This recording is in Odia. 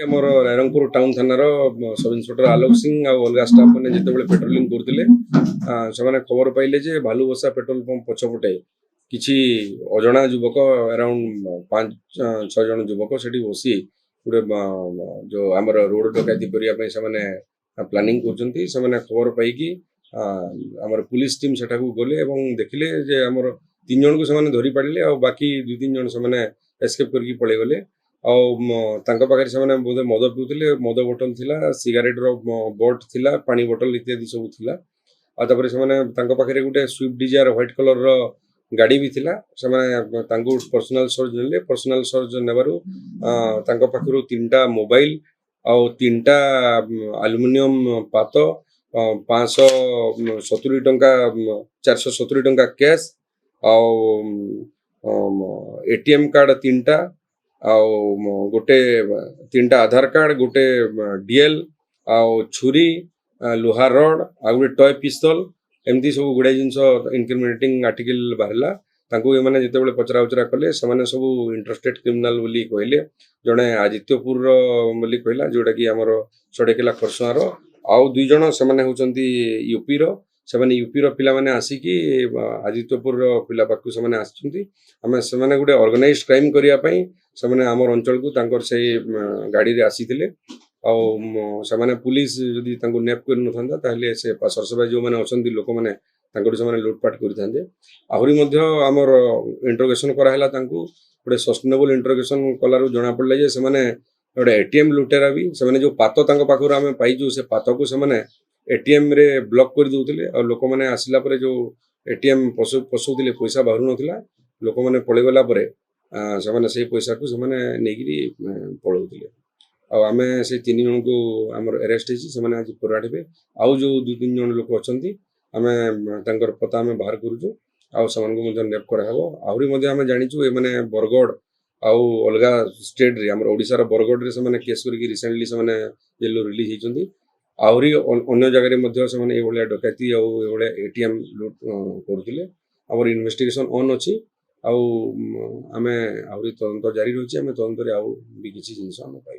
ଆମର ରାଇରଙ୍ଗପୁର ଟାଉନ ଥାନାର ସବ୍ ଇନ୍ସପେକ୍ଟର ଆଲୋକ ସିଂ ଆଉ ଅଲଗା ଷ୍ଟାଫ୍ ମାନେ ଯେତେବେଳେ ପେଟ୍ରୋଲିଂ କରୁଥିଲେ ସେମାନେ ଖବର ପାଇଲେ ଯେ ଭାଲୁବସା ପେଟ୍ରୋଲ ପମ୍ପ ପଛପଟେ କିଛି ଅଜଣା ଯୁବକ ଆରାଉଣ୍ଡ 5-6 ଜଣ ଯୁବକ ସେଠି ବସି ଗୋଟେ ଯୋଉ ଆମର ରୋଡ ଡକାୟତି କରିବା ପାଇଁ ସେମାନେ ପ୍ଲାନିଂ କରୁଛନ୍ତି। ସେମାନେ ଖବର ପାଇକି ଆମର ପୁଲିସ ଟିମ୍ ସେଠାକୁ ଗଲେ ଏବଂ ଦେଖିଲେ ଯେ ଆମର 3 ଜଣଙ୍କୁ ସେମାନେ ଧରି ପାରିଲେ ଆଉ ବାକି 2-3 ଜଣ ସେମାନେ ଏସ୍କେପ୍ କରିକି ପଳେଇ ଗଲେ। ଆଉ ତାଙ୍କ ପାଖରେ ସେମାନେ ବୋଧେ ମଦ ପିଉଥିଲେ, ମଦ ବୋଟଲ ଥିଲା, ସିଗାରେଟର ବଟ୍ ଥିଲା, ପାଣି ବୋଟଲ ଇତ୍ୟାଦି ସବୁ ଥିଲା। ଆଉ ତାପରେ ସେମାନେ ତାଙ୍କ ପାଖରେ ଗୋଟେ ସୁଇଫ୍ଟ ଡିଜାୟାର ହ୍ୱାଇଟ୍ କଲରର ଗାଡ଼ି ବି ଥିଲା। ସେମାନେ ତାଙ୍କୁ ପର୍ସନାଲ ସର୍ଚ୍ଚ ନେଲେ। ପର୍ସନାଲ ସର୍ଚ୍ଚ ନେବାରୁ ତାଙ୍କ ପାଖରୁ 3ଟା ମୋବାଇଲ ଆଉ 3ଟା ଆଲୁମିନିୟମ ପାତ 570 ଟଙ୍କା 470 ଟଙ୍କା କ୍ୟାସ୍ ଆଉ ଏଟିଏମ୍ କାର୍ଡ 3ଟା ଆଉ ଗୋଟେ 3ଟା ଆଧାର କାର୍ଡ, ଗୋଟେ ଡିଏଲ୍ ଆଉ ଛୁରୀ, ଲୁହା ରଡ୍ ଆଉ ଗୋଟେ ଟୟ ପିସ୍ତଲ, ଏମିତି ସବୁ ଗୁଡ଼ାଏ ଜିନିଷ ଇନକ୍ରିମିନେଟିଂ ଆର୍ଟିକଲ ବାହାରିଲା। ତାଙ୍କୁ ଏମାନେ ଯେତେବେଳେ ପଚରା ଉଚରା କଲେ ସେମାନେ ସବୁ ଇଣ୍ଟରେଷ୍ଟେଡ୍ କ୍ରିମିନାଲ ବୋଲି କହିଲେ। ଜଣେ ଆଦିତ୍ୟପୁରର ବୋଲି କହିଲା, ଯୋଉଟାକି ଆମର ସଡେକେଲା ଖରସୁଆଁର। ଆଉ 2 ଜଣ ସେମାନେ ହେଉଛନ୍ତି ୟୁପିର। ସେମାନେ ୟୁପିର ପିଲାମାନେ ଆସିକି ଆଦିତ୍ୟପୁରର ପିଲା ପାଖକୁ ସେମାନେ ଆସିଛନ୍ତି। ସେମାନେ ଗୋଟେ ଅର୍ଗାନାଇଜ୍ କ୍ରାଇମ୍ କରିବା ପାଇଁ ସେମାନେ ଆମର ଅଞ୍ଚଳକୁ ତାଙ୍କର ସେଇ ଗାଡ଼ିରେ ଆସିଥିଲେ। ଆଉ ସେମାନେ ପୁଲିସ ଯଦି ତାଙ୍କୁ ନେପ୍ କରିନଥାନ୍ତା ତାହେଲେ ସେ ପାର୍ଶ୍ୱରେ ଯେଉଁମାନେ ଅଛନ୍ତି ଲୋକମାନେ ତାଙ୍କଠୁ ସେମାନେ ଲୁଟପାଟ କରିଥାନ୍ତେ। ଆହୁରି ମଧ୍ୟ ଆମର ଇଣ୍ଟରୋଗେସନ୍ କରାହେଲା ତାଙ୍କୁ। ଗୋଟେ ସଷ୍ଟେନେବଲ୍ ଇଣ୍ଟରୋଗେସନ୍ କଲାରୁ ଜଣାପଡ଼ିଲା ଯେ ସେମାନେ ଗୋଟେ ଏଟିଏମ୍ ଲୁଟେରା ବି। ସେମାନେ ଯେଉଁ ପାତ ତାଙ୍କ ପାଖରୁ ଆମେ ପାଇଛୁ ସେ ପାତକୁ ସେମାନେ ଏଟିଏମ୍ରେ ବ୍ଲକ୍ କରିଦେଉଥିଲେ। ଆଉ ଲୋକମାନେ ଆସିଲା ପରେ ଯେଉଁ ଏଟିଏମ୍ ପଶଉଥିଲେ ପଇସା ବାହାରୁ ନଥିଲା, ଲୋକମାନେ ପଳେଇଗଲା ପରେ ସେମାନେ ସେଇ ପଇସାକୁ ସେମାନେ ନେଇକିରି ପଳଉଥିଲେ। ଆଉ ଆମେ ସେଇ 3 ଜଣଙ୍କୁ ଆମର ଆରେଷ୍ଟ ହେଇଛି, ସେମାନେ ଆଜି ଫରୱାର୍ଡ ହେବେ। ଆଉ ଯେଉଁ 2-3 ଜଣ ଲୋକ ଅଛନ୍ତି ଆମେ ତାଙ୍କର ପତା ଆମେ ବାହାର କରୁଛୁ ଆଉ ସେମାନଙ୍କୁ ମଧ୍ୟ ନେପ୍ କରାହେବ। ଆହୁରି ମଧ୍ୟ ଆମେ ଜାଣିଛୁ ଏମାନେ ବରଗଡ଼ ଆଉ ଅଲଗା ଷ୍ଟେଟ୍ରେ ଆମର ଓଡ଼ିଶାର ବରଗଡ଼ରେ ସେମାନେ କେସ୍ କରିକି ରିସେଣ୍ଟଲି ସେମାନେ ଜେଲରୁ ରିଲିଜ୍ ହେଇଛନ୍ତି। ଆହୁରି ଅନ୍ୟ ଜାଗାରେ ମଧ୍ୟ ସେମାନେ ଏଇଭଳିଆ ଡକାୟତି ଆଉ ଏଇଭଳିଆ ଏଟିଏମ୍ ଲୁଟ୍ କରୁଥିଲେ। ଆମର ଇନଭେଷ୍ଟିଗେସନ୍ ଅନ୍ ଅଛି ଆଉ ଆମେ ଆହୁରି ତଦନ୍ତ ଜାରି ରହିଛି। ଆମେ ତଦନ୍ତରେ ଆଉ ବି କିଛି ଜିନିଷ ଆମେ ପାଇବୁ।